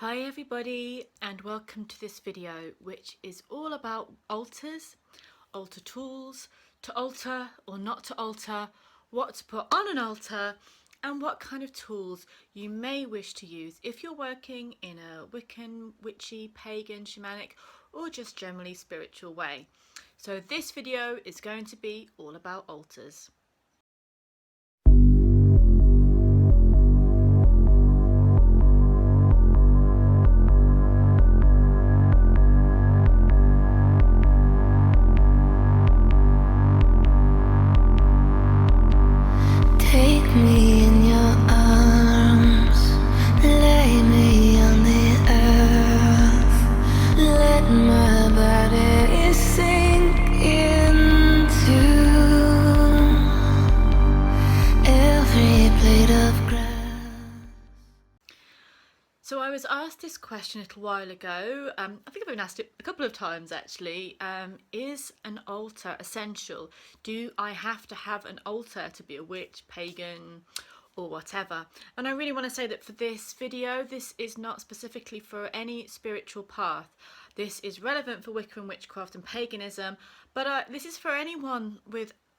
Hi everybody, and welcome to this video which is all about altars, altar tools, to alter or not to alter, what to put on an altar, and what kind of tools you may wish to use if you're working in a Wiccan, witchy, pagan, shamanic or just generally spiritual way. So this video is going to be all about altars. Take me in your arms, lay me on the earth, let my body sink into every blade of grass. So I was asked this question a little while ago, I think I've been asked it a couple of times actually, is an altar essential? Do I have to have an altar to be a witch, pagan or whatever? And I really want to say that for this video, this is not specifically for any spiritual path. This is relevant for Wicca and witchcraft and paganism, but this is for anyone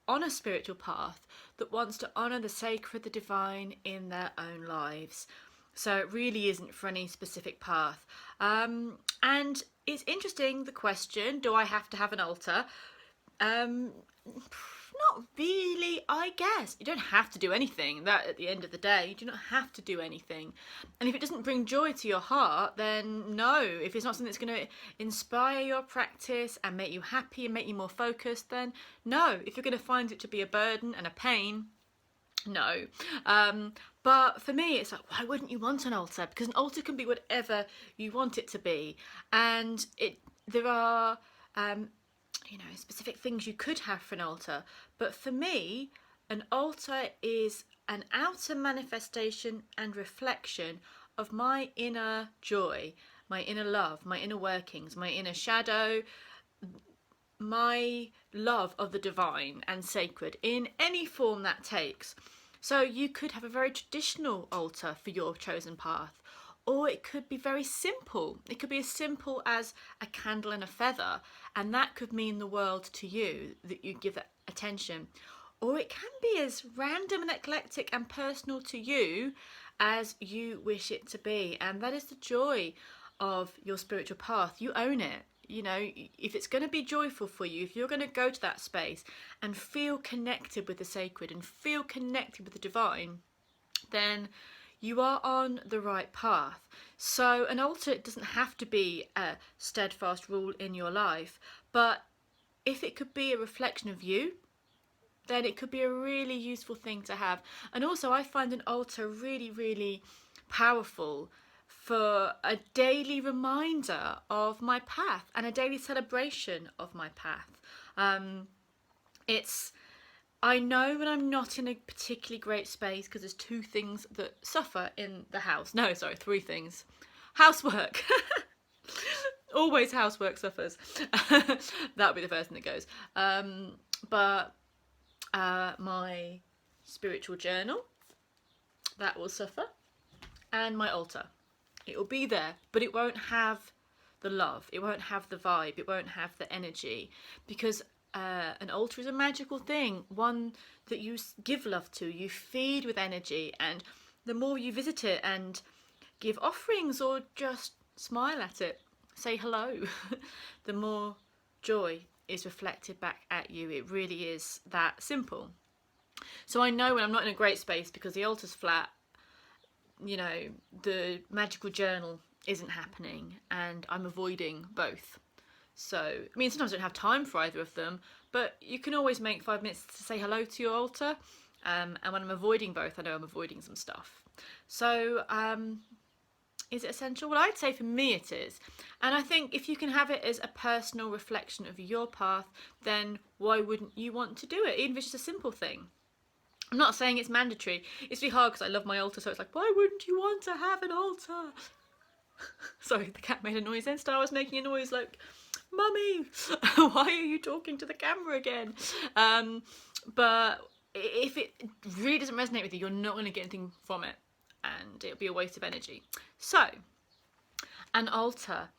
on a spiritual path that wants to honour the sacred, the divine in their own lives. So it really isn't for any specific path. And it's interesting, the question, do I have to have an altar? Not really, I guess. You don't have to do anything. That at the end of the day, you do not have to do anything. And if it doesn't bring joy to your heart, then no. If it's not something that's going to inspire your practice and make you happy and make you more focused, then no. If you're going to find it to be a burden and a pain, no. But for me, it's like, why wouldn't you want an altar? Because an altar can be whatever you want it to be, and there are specific things you could have for an altar. But for me, an altar is an outer manifestation and reflection of my inner joy, my inner love, my inner workings, my inner shadow, my love of the divine and sacred in any form that takes. So you could have a very traditional altar for your chosen path, or it could be very simple. It could be as simple as a candle and a feather, and that could mean the world to you, that you give that attention. Or it can be as random and eclectic and personal to you as you wish it to be, and that is the joy of your spiritual path. You own it. You know, if it's going to be joyful for you, if you're going to go to that space and feel connected with the sacred and feel connected with the divine, then you are on the right path. So an altar doesn't have to be a steadfast rule in your life, but if it could be a reflection of you, then it could be a really useful thing to have. And also I find an altar really, really powerful for a daily reminder of my path and a daily celebration of my path. I know when I'm not in a particularly great space because there's two things that suffer in the house. No, sorry, three things. Housework. Always housework suffers. That'll be the first thing that goes. But my spiritual journal, that will suffer, and my altar. It will be there, but it won't have the love, it won't have the vibe, it won't have the energy, because an altar is a magical thing, one that you give love to, you feed with energy, and the more you visit it and give offerings or just smile at it, say hello, the more joy is reflected back at you. It really is that simple. So I know when I'm not in a great space because the altar's flat, the magical journal isn't happening and I'm avoiding both. So, I mean, sometimes I don't have time for either of them, but you can always make 5 minutes to say hello to your altar. And when I'm avoiding both, I know I'm avoiding some stuff. So, is it essential? Well, I'd say for me it is. And I think if you can have it as a personal reflection of your path, then why wouldn't you want to do it, even if it's just a simple thing? I'm not saying it's mandatory. It's really hard because I love my altar, so it's like, why wouldn't you want to have an altar? Sorry, the cat made a noise then. Star was making a noise like, Mummy, why are you talking to the camera again? But if it really doesn't resonate with you, you're not going to get anything from it, and it'll be a waste of energy. So An altar,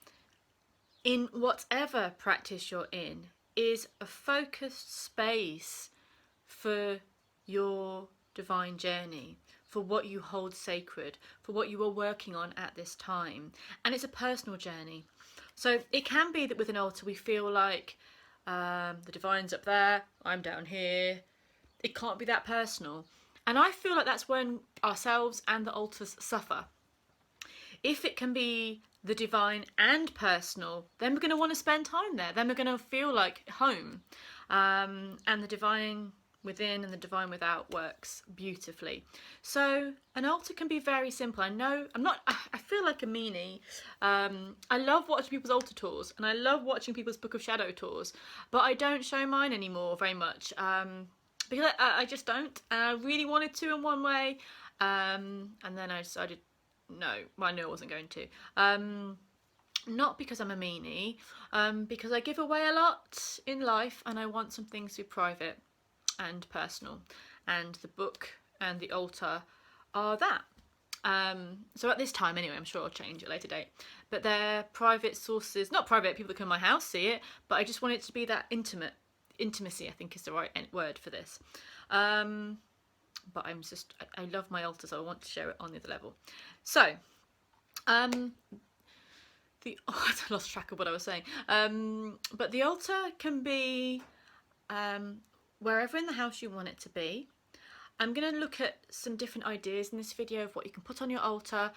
in whatever practice you're in, is a focused space for your divine journey, for what you hold sacred, for what you are working on at this time. And it's a personal journey. So it can be that with an altar we feel like the divine's up there, I'm down here. It can't be that personal. And I feel like that's when ourselves and the altars suffer. If it can be the divine and personal, then we're going to want to spend time there. Then we're going to feel like home. And the divine within and the divine without works beautifully. So an altar can be very simple. I feel like a meanie. I love watching people's altar tours and I love watching people's Book of Shadow tours, but I don't show mine anymore very much because I just don't. And I really wanted to in one way, and then I decided no, well, I knew I wasn't going to. Not because I'm a meanie, because I give away a lot in life and I want some things to be private and personal, and the book and the altar are that. So at this time anyway, I'm sure I'll change at a later date, but they're private sources, not private, people that come to my house see it, but I just want it to be that intimacy, I think is the right word for this. But I love my altar, so I want to share it on the other level. So I lost track of what I was saying. But the altar can be wherever in the house you want it to be. I'm going to look at some different ideas in this video of what you can put on your altar,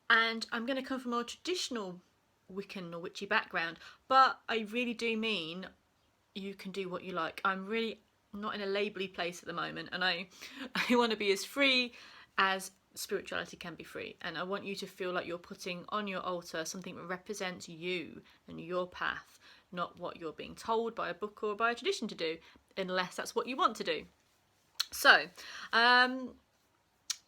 and I'm going to come from a more traditional Wiccan or witchy background, but I really do mean you can do what you like. I'm really not in a labelly place at the moment, and I want to be as free as spirituality can be free, and I want you to feel like you're putting on your altar something that represents you and your path, not what you're being told by a book or by a tradition to do, unless that's what you want to do. So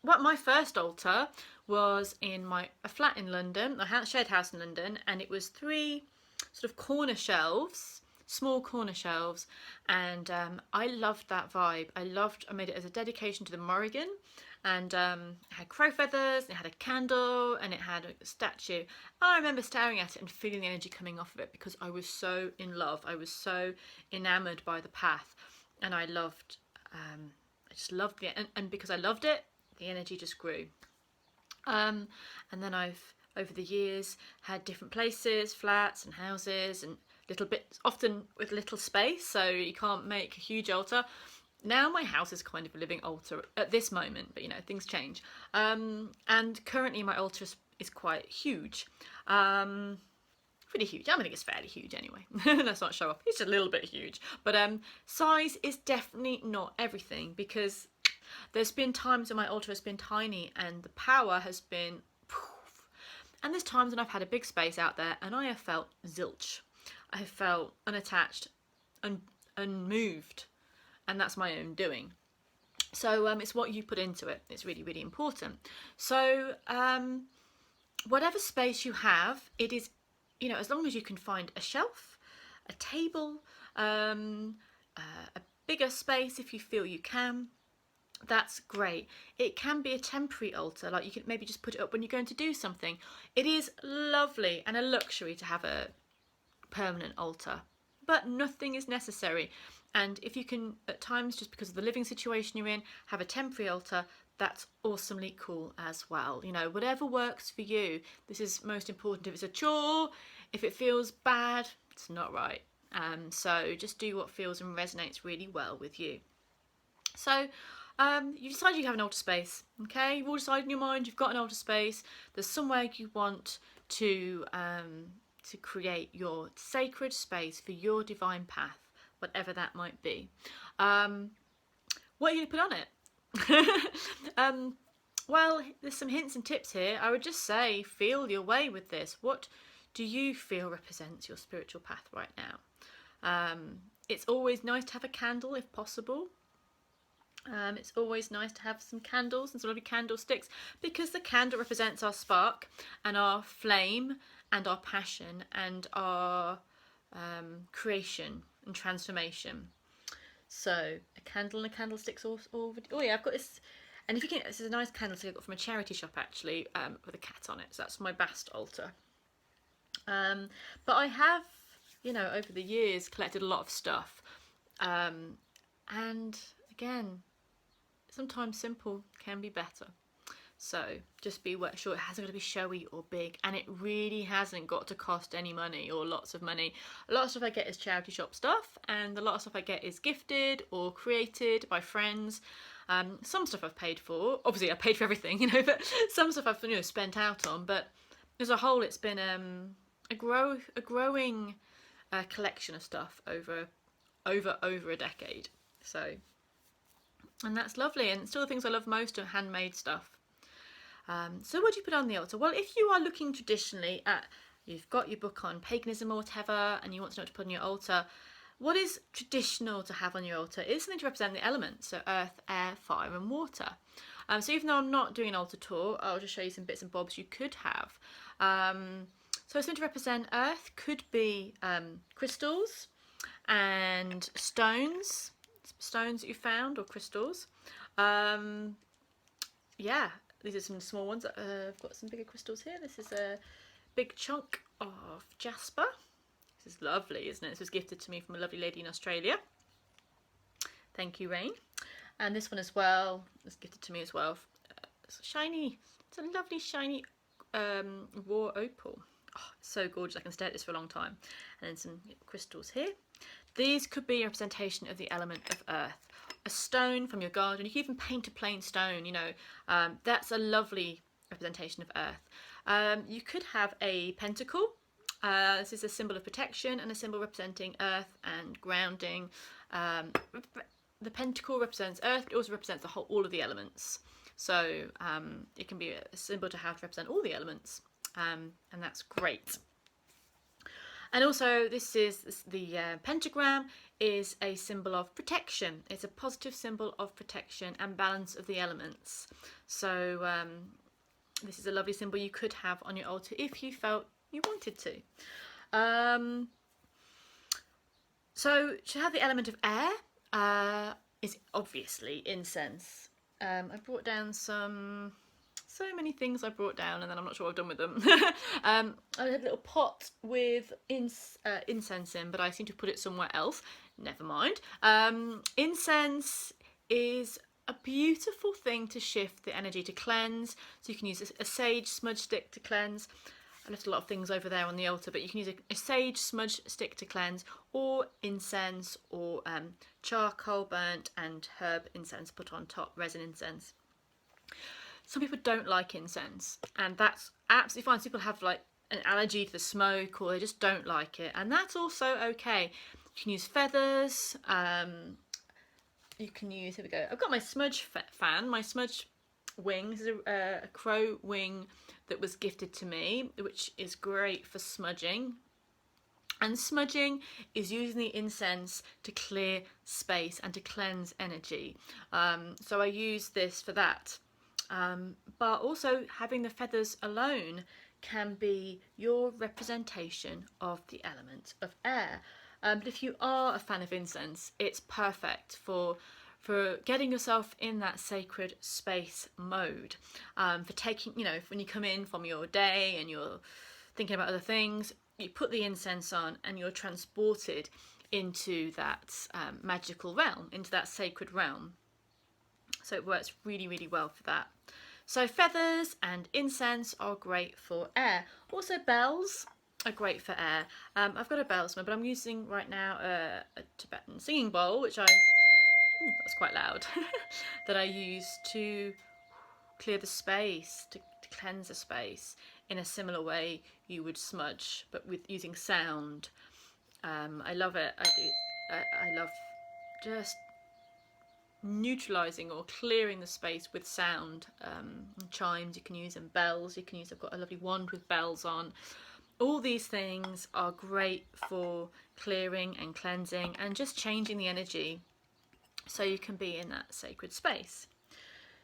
what my first altar was in a flat in London, a shared house in London, and it was 3 sort of corner shelves, small corner shelves, and I loved that vibe. I made it as a dedication to the Morrigan, and it had crow feathers, it had a candle, and it had a statue. And I remember staring at it and feeling the energy coming off of it because I was so in love. I was so enamoured by the path, and I just loved it, and because I loved it, the energy just grew. And then I've, over the years, had different places, flats and houses, and little bits, often with little space, so you can't make a huge altar. Now my house is kind of a living altar at this moment, but you know, things change. And currently my altar is quite huge. Pretty huge. I think it's fairly huge anyway. Let's not show off. It's just a little bit huge. But size is definitely not everything, because there's been times when my altar has been tiny and the power has been poof. And there's times when I've had a big space out there and I have felt zilch. I have felt unattached, unmoved, and that's my own doing. So it's what you put into it. It's really, really important. So whatever space you have, it is, you know, as long as you can find a shelf, a table, a bigger space if you feel you can, that's great. It can be a temporary altar, like you can maybe just put it up when you're going to do something. It is lovely and a luxury to have a permanent altar, but nothing is necessary. And if you can at times, just because of the living situation you're in, have a temporary altar, that's awesomely cool as well. You know, whatever works for you. This is most important. If it's a chore, if it feels bad, it's not right. So just do what feels and resonates really well with you. So you decide you have an altar space, okay? You've all decided in your mind you've got an altar space. There's somewhere you want to create your sacred space for your divine path, whatever that might be. What are you going to put on it? Well, there's some hints and tips here. I would just say feel your way with this. What do you feel represents your spiritual path right now? It's always nice to have a candle if possible. It's always nice to have some candles and some lovely candlesticks, because the candle represents our spark and our flame and our passion and our creation and transformation. So a candle and a candlestick's all oh yeah, I've got this, and if you can, this is a nice candlestick I got from a charity shop actually, with a cat on it, so that's my bast altar. But I have, over the years collected a lot of stuff. And again, sometimes simple can be better. So just be sure it hasn't got to be showy or big, and it really hasn't got to cost any money or lots of money. A lot of stuff I get is charity shop stuff, and a lot of stuff I get is gifted or created by friends. Some stuff I've paid for. Obviously, I paid for everything, but some stuff I've spent out on. But as a whole, it's been a growing collection of stuff over a decade. So, and that's lovely. And still, the things I love most are handmade stuff. So what do you put on the altar? Well, if you are looking traditionally at, you've got your book on paganism or whatever, and you want to know what to put on your altar, what is traditional to have on your altar is something to represent the elements, so earth, air, fire and water. So even though I'm not doing an altar tour, I'll just show you some bits and bobs you could have. So something to represent earth could be crystals and stones that you found, or crystals. Yeah. These are some small ones. I've got some bigger crystals here. This is a big chunk of jasper. This is lovely, isn't it? This was gifted to me from a lovely lady in Australia. Thank you, Rain. And this one as well was gifted to me as well. It's shiny. It's a lovely shiny raw opal. Oh, it's so gorgeous. I can stare at this for a long time. And then some crystals here. These could be a representation of the element of earth. A stone from your garden. You can even paint a plain stone, that's a lovely representation of earth. You could have a pentacle. This is a symbol of protection and a symbol representing earth and grounding. The pentacle represents earth, but it also represents all of the elements. So it can be a symbol to have to represent all the elements, and that's great. And also the pentagram is a symbol of protection. It's a positive symbol of protection and balance of the elements. So this is a lovely symbol you could have on your altar if you felt you wanted to. So to have the element of air is obviously incense. I brought down so many things I brought down, and then I'm not sure what I've done with them. I had a little pot with incense in, but I seem to put it somewhere else. Never mind. Incense is a beautiful thing to shift the energy, to cleanse. So you can use a sage smudge stick to cleanse. I left a lot of things over there on the altar, but you can use a sage smudge stick to cleanse, or incense, or charcoal burnt and herb incense put on top, resin incense. Some people don't like incense, and that's absolutely fine. Some people have like an allergy to the smoke, or they just don't like it, and that's also okay. You can use feathers. You can use, here we go. I've got my smudge fan, my smudge wing. This is a crow wing that was gifted to me, which is great for smudging. And smudging is using the incense to clear space and to cleanse energy. So I use this for that. But also having the feathers alone can be your representation of the element of air. But if you are a fan of incense, it's perfect for getting yourself in that sacred space mode. For taking, when you come in from your day and you're thinking about other things, you put the incense on and you're transported into that magical realm, into that sacred realm. So it works really, really well for that. So feathers and incense are great for air. Also bells are great for air. I've got a bellsman, but I'm using right now a Tibetan singing bowl, which that's quite loud, that I use to clear the space, to cleanse the space in a similar way you would smudge, but with using sound. I love it. I love just neutralizing or clearing the space with sound. Chimes you can use, and bells you can use. I've got a lovely wand with bells on. All these things are great for clearing and cleansing and just changing the energy so you can be in that sacred space.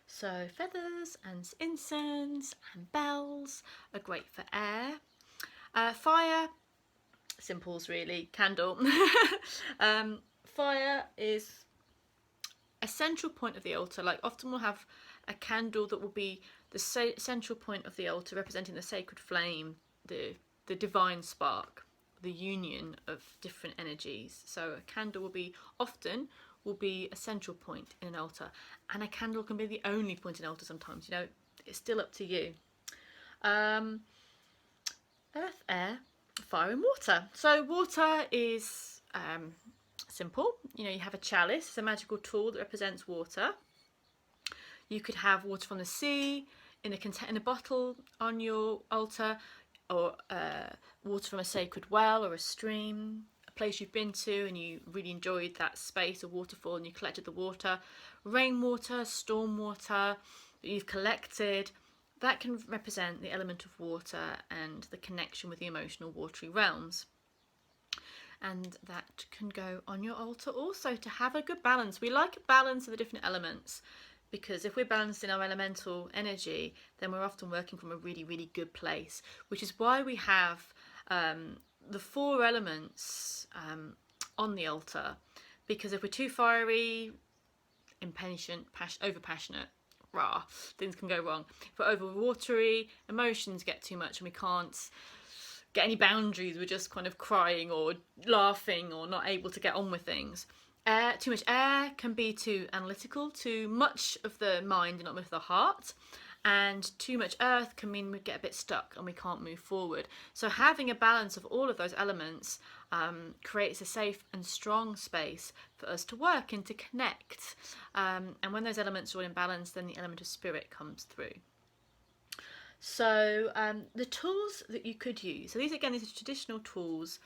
So feathers and incense and bells are great for air. Fire, simples really. Candle. Fire is a central point of the altar. Like often we'll have a candle that will be the central point of the altar, representing the sacred flame, the the divine spark, the union of different energies. So a candle will be a central point in an altar, and a candle can be the only point in an altar sometimes. You know, it's still up to you. Earth, air, fire, and water. So water is simple. You know, you have a chalice. It's a magical tool that represents water. You could have water from the sea in a bottle on your altar, or water from a sacred well or a stream, a place you've been to and you really enjoyed that space, a waterfall, and you collected the water. Rainwater, storm water that you've collected, that can represent the element of water and the connection with the emotional watery realms. And that can go on your altar also to have a good balance. We like a balance of the different elements, because if we're balanced in our elemental energy, then we're often working from a really, really good place, which is why we have the 4 elements on the altar. Because if we're too fiery, impatient, over passionate, things can go wrong. If we're over watery, emotions get too much and we can't get any boundaries. We're just kind of crying or laughing or not able to get on with things. Too much air can be too analytical, too much of the mind and not much of the heart. And too much earth can mean we get a bit stuck and we can't move forward. So having a balance of all of those elements creates a safe and strong space for us to work and to connect. And when those elements are all in balance, then the element of spirit comes through. So the tools that you could use. So these are traditional tools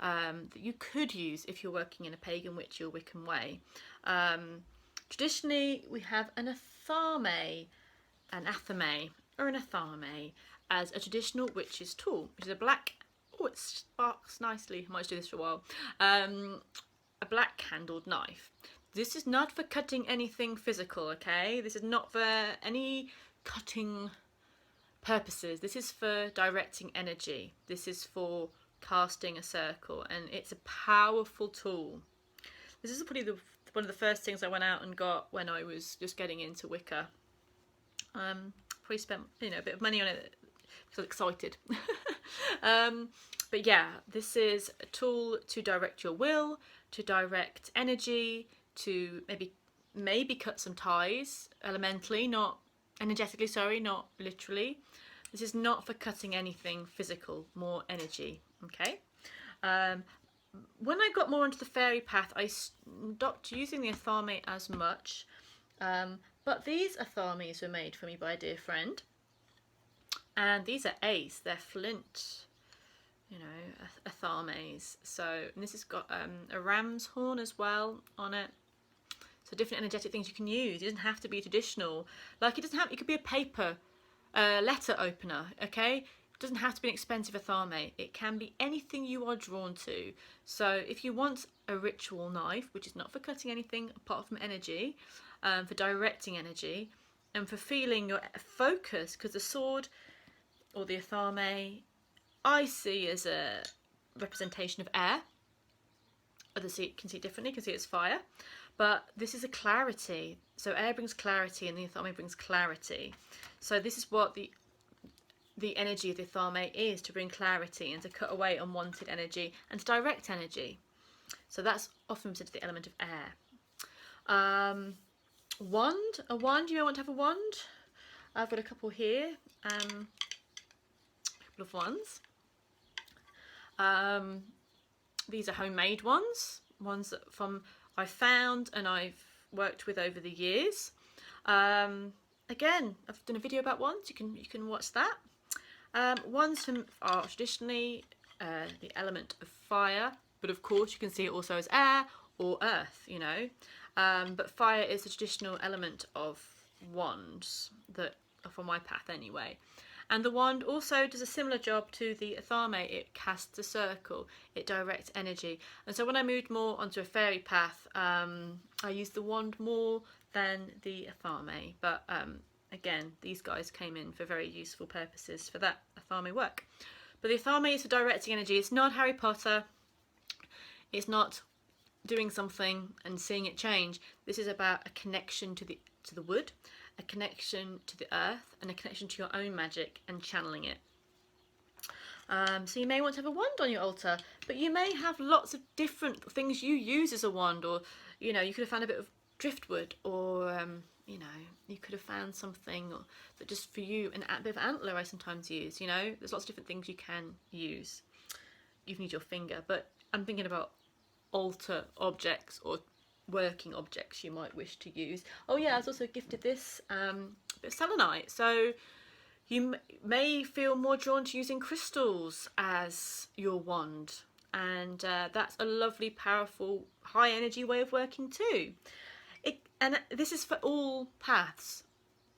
that you could use if you're working in a pagan, witchy or Wiccan way. Traditionally, we have an athame, as a traditional witch's tool, which is a black, it sparks nicely, I might do this for a while, a black handled knife. This is not for cutting anything physical, okay? This is not for any cutting purposes. This is for directing energy. This is for casting a circle, and it's a powerful tool. This is probably one of the first things I went out and got when I was just getting into Wicca. Probably spent a bit of money on it because I was excited. But yeah, this is a tool to direct your will, to direct energy, to maybe cut some ties energetically, not literally. This is not for cutting anything physical, more energy, okay? When I got more into the fairy path, I stopped using the athame as much, but these athames were made for me by a dear friend, and these are ace, they're flint, athames. So, and this has got a ram's horn as well on it. So different energetic things you can use. It doesn't have to be traditional. It could be a paper letter opener, okay? It doesn't have to be an expensive athame. It can be anything you are drawn to. So if you want a ritual knife, which is not for cutting anything apart from energy, for directing energy, and for feeling your focus, because the sword or the athame I see as a representation of air. Others can see it differently, can see it as fire. But this is a clarity. So air brings clarity and the athame brings clarity. So this is what the energy of the athame is, to bring clarity and to cut away unwanted energy and to direct energy. So that's often said to the element of air. Wand. A wand, you may want to have a wand. I've got a couple here. A couple of wands. These are homemade ones that I found and I've worked with over the years. Again, I've done a video about wands. You can watch that. Wands are traditionally the element of fire, but of course you can see it also as air or earth. But fire is the traditional element of wands that are from my path anyway. And the wand also does a similar job to the athame. It casts a circle, it directs energy. And so when I moved more onto a fairy path, I used the wand more than the athame. But again, these guys came in for very useful purposes for that athame work. But the athame is for directing energy. It's not Harry Potter. It's not doing something and seeing it change. This is about a connection to the wood, a connection to the earth, and a connection to your own magic and channeling it. So you may want to have a wand on your altar, but you may have lots of different things you use as a wand, or you could have found a bit of driftwood, or you could have found something that just for you, a bit of antler I sometimes use. There's lots of different things you can use. You can use your finger, but I'm thinking about altar objects or working objects you might wish to use. Oh yeah, I was also gifted this bit of selenite, so you may feel more drawn to using crystals as your wand, and that's a lovely, powerful, high energy way of working too. And this is for all paths.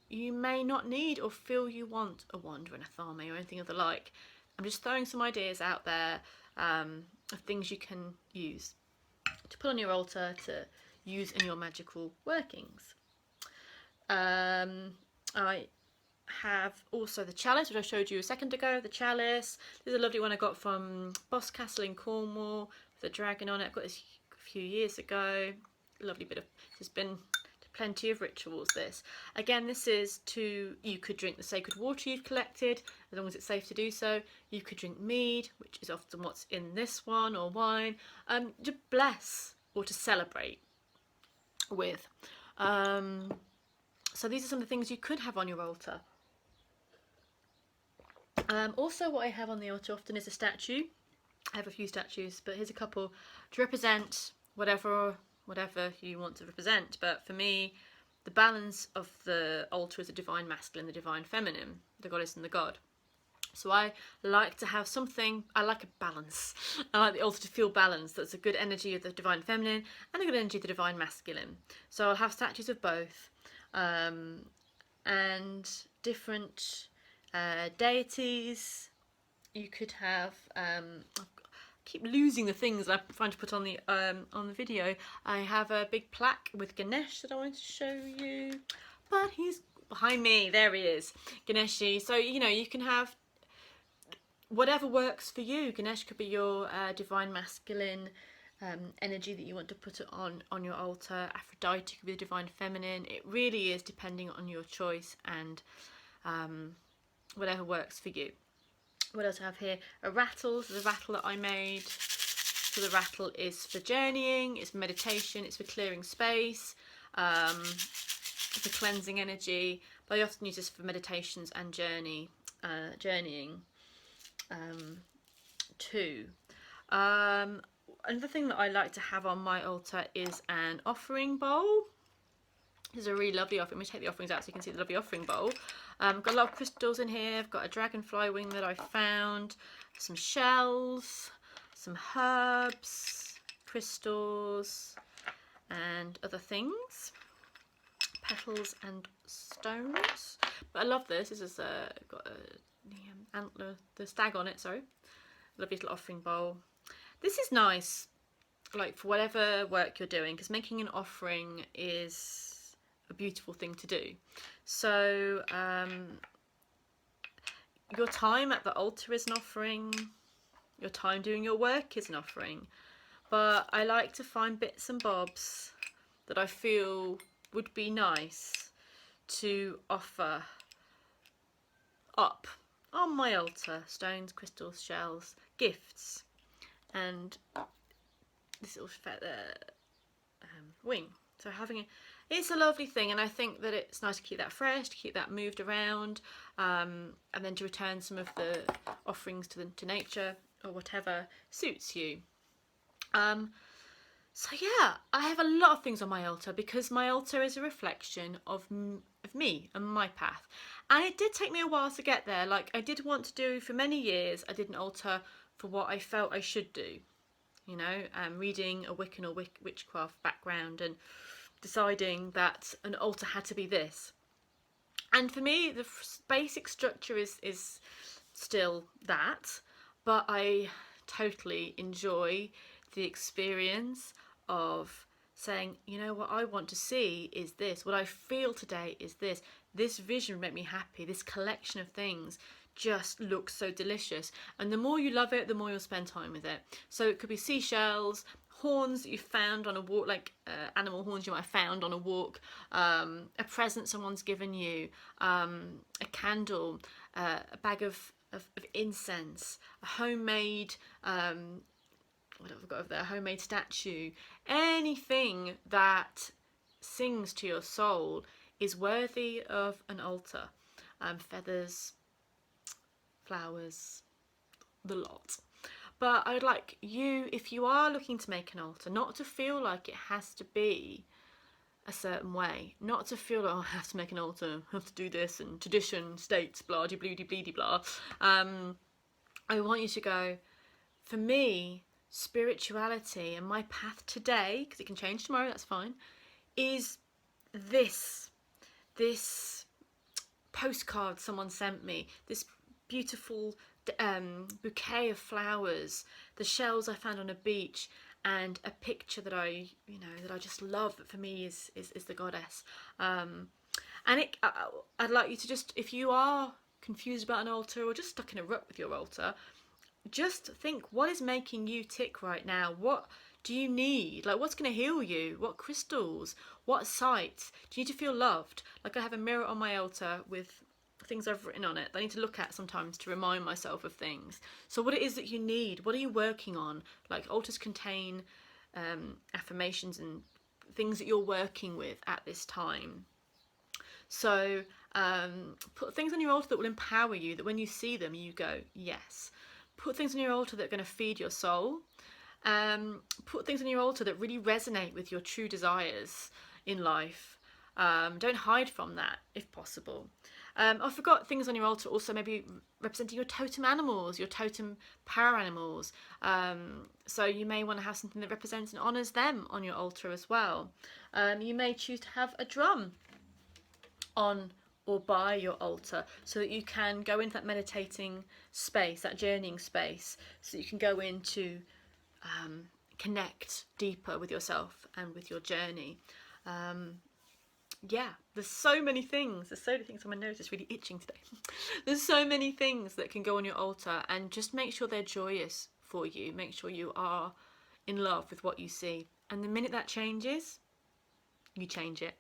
You may not need or feel you want a wand or an athame or anything of the like. I'm just throwing some ideas out there of things you can use to put on your altar to use in your magical workings. I have also the chalice, which I showed you a second ago. The chalice, this is a lovely one I got from Boscastle in Cornwall with a dragon on it. I got this a few years ago. Lovely bit of, there's been plenty of rituals. This again, this is you could drink the sacred water you've collected as long as it's safe to do so. You could drink mead, which is often what's in this one, or wine, to bless or to celebrate with. So these are some of the things you could have on your altar. Also, what I have on the altar often is a statue. I have a few statues, but here's a couple to represent whatever you want to represent. But for me, the balance of the altar is the divine masculine, the divine feminine, the goddess and the god. So I like to have something, I like a balance. I like the altar to feel balanced. That's a good energy of the divine feminine and a good energy of the divine masculine. So I'll have statues of both, and different deities. You could have I keep losing the things I'm trying to put on the video. I have a big plaque with Ganesh that I wanted to show you, but he's behind me. There he is, Ganeshi. So you can have whatever works for you. Ganesh could be your divine masculine energy that you want to put it on your altar. Aphrodite could be the divine feminine. It really is depending on your choice and whatever works for you. What else do I have here? A rattle. So the rattle that I made. So the rattle is for journeying, it's for meditation, it's for clearing space, for cleansing energy. But I often use this for meditations and journeying too. Another thing that I like to have on my altar is an offering bowl. This is a really lovely offering. Let me take the offerings out so you can see the lovely offering bowl. I've got a lot of crystals in here. I've got a dragonfly wing that I found, some shells, some herbs, crystals, and other things, petals and stones. But I love this. This has got the antler, the stag on it. Sorry, lovely little offering bowl. This is nice, like for whatever work you're doing, because making an offering is a beautiful thing to do. So your time at the altar is an offering, your time doing your work is an offering, but I like to find bits and bobs that I feel would be nice to offer up on my altar. Stones, crystals, shells, gifts, and this little feather wing. So it's a lovely thing, and I think that it's nice to keep that fresh, to keep that moved around, and then to return some of the offerings to nature or whatever suits you. So yeah, I have a lot of things on my altar because my altar is a reflection of me and my path. And it did take me a while to get there. Like I did want to do for many years, I did an altar for what I felt I should do. Reading a Wiccan or witchcraft background and deciding that an altar had to be this. And for me, the basic structure is still that, but I totally enjoy the experience of saying, what I want to see is this, what I feel today is this vision would make me happy, this collection of things just looks so delicious, and the more you love it, the more you'll spend time with it. So it could be seashells, horns that you found on a walk, like animal horns you might have found on a walk, a present someone's given you, a candle, a bag of of incense, a homemade what have I got over there? A homemade statue. Anything that sings to your soul is worthy of an altar. Feathers, flowers, the lot. But I'd like you, if you are looking to make an altar, not to feel like it has to be a certain way, not to feel like, oh, I have to make an altar, I have to do this, and tradition states blah de bleedy bleedy blah. I want you to go, for me, spirituality and my path today, because it can change tomorrow, that's fine, is this postcard someone sent me, this beautiful bouquet of flowers, the shells I found on a beach, and a picture that I just love, that for me is the goddess. And I'd like you to just, if you are confused about an altar or just stuck in a rut with your altar, just think, what is making you tick right now? What do you need? Like, what's going to heal you? What crystals? What sights? Do you need to feel loved? Like, I have a mirror on my altar with things I've written on it that I need to look at sometimes to remind myself of things. So what it is that you need, what are you working on? Like, altars contain affirmations and things that you're working with at this time. So put things on your altar that will empower you, that when you see them you go, yes. Put things on your altar that are going to feed your soul. Put things on your altar that really resonate with your true desires in life. Don't hide from that if possible. I forgot things on your altar also maybe representing your totem animals, your totem power animals. So you may want to have something that represents and honours them on your altar as well. You may choose to have a drum on or by your altar, so that you can go into that meditating space, that journeying space, so that you can go into connect deeper with yourself and with your journey. Yeah, there's so many things. There's so many things on my nose. It's really itching today. There's so many things that can go on your altar, and just make sure they're joyous for you. Make sure you are in love with what you see. And the minute that changes, you change it.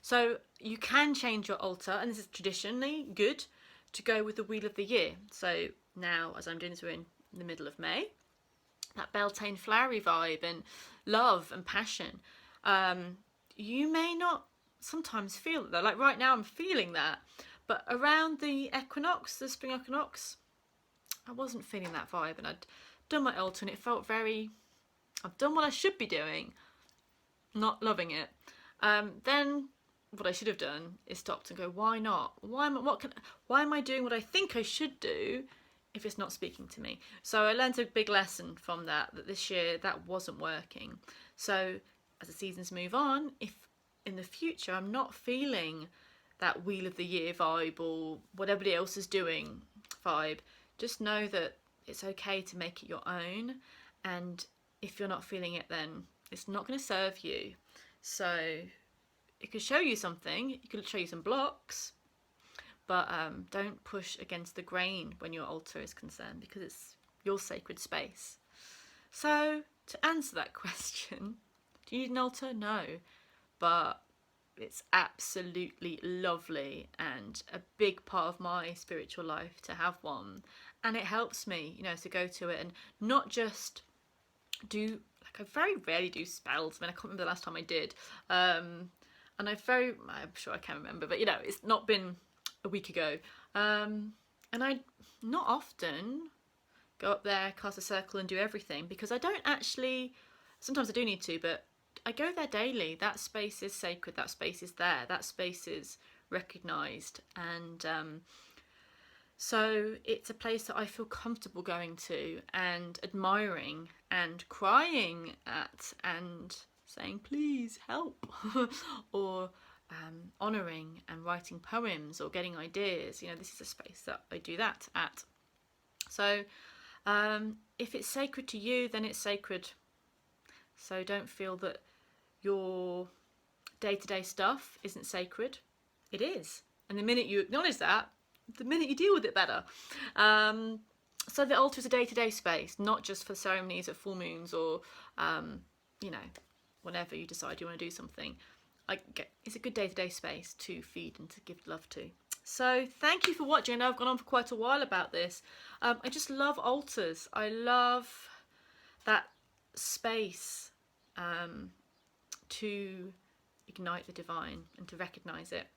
So you can change your altar, and this is traditionally good to go with the Wheel of the Year. So now, as I'm doing this, we're in the middle of May. That Beltane flowery vibe and love and passion. You may not sometimes feel that, like right now I'm feeling that, but around the equinox, the spring equinox, I wasn't feeling that vibe, and I'd done my altar and it felt very, I've done what I should be doing, not loving it. Then what I should have done is stopped and go, why not? Why am I doing what I think I should do if it's not speaking to me? So I learned a big lesson from that this year that wasn't working. So as the seasons move on, if in the future I'm not feeling that Wheel of the Year vibe or what everybody else is doing vibe, just know that it's okay to make it your own, and if you're not feeling it, then it's not going to serve you. So it could show you something, it could show you some blocks, but don't push against the grain when your altar is concerned, because it's your sacred space. So to answer that question, do you need an altar? No, but it's absolutely lovely and a big part of my spiritual life to have one, and it helps me, to go to it and not just do, like, I very rarely do spells. I mean, I can't remember the last time I did, and I'm sure I can remember, but it's not been a week ago, and I not often go up there, cast a circle and do everything, because I don't actually, sometimes I do need to, but I go there daily. That space is sacred, that space is there, that space is recognised, and so it's a place that I feel comfortable going to and admiring and crying at and saying please help or honouring and writing poems or getting ideas. This is a space that I do that at. So if it's sacred to you, then it's sacred. So don't feel that your day-to-day stuff isn't sacred. It is. And the minute you acknowledge that, the minute you deal with it better. So the altar is a day-to-day space, not just for ceremonies at full moons or, whenever you decide you want to do something. It's a good day-to-day space to feed and to give love to. So thank you for watching. I know I've gone on for quite a while about this. I just love altars. I love that space to ignite the divine and to recognise it.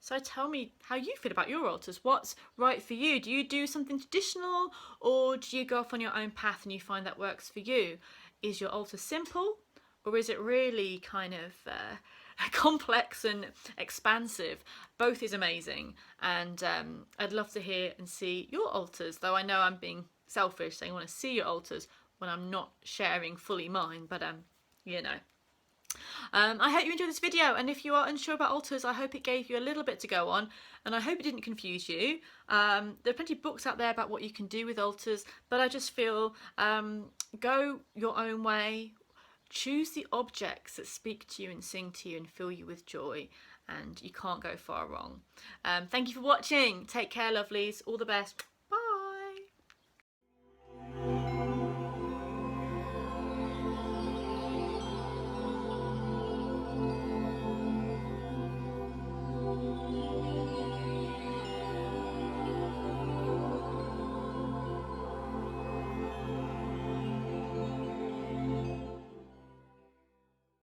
So tell me how you feel about your altars. What's right for you? Do you do something traditional, or do you go off on your own path and you find that works for you? Is your altar simple, or is it really kind of complex and expansive? Both is amazing, and I'd love to hear and see your altars, though I know I'm being selfish saying I want to see your altars when I'm not sharing fully mine, but you know. I hope you enjoyed this video, and if you are unsure about altars, I hope it gave you a little bit to go on, and I hope it didn't confuse you. There are plenty of books out there about what you can do with altars, but I just feel go your own way. Choose the objects that speak to you and sing to you and fill you with joy, and you can't go far wrong. Thank you for watching. Take care, lovelies. All the best.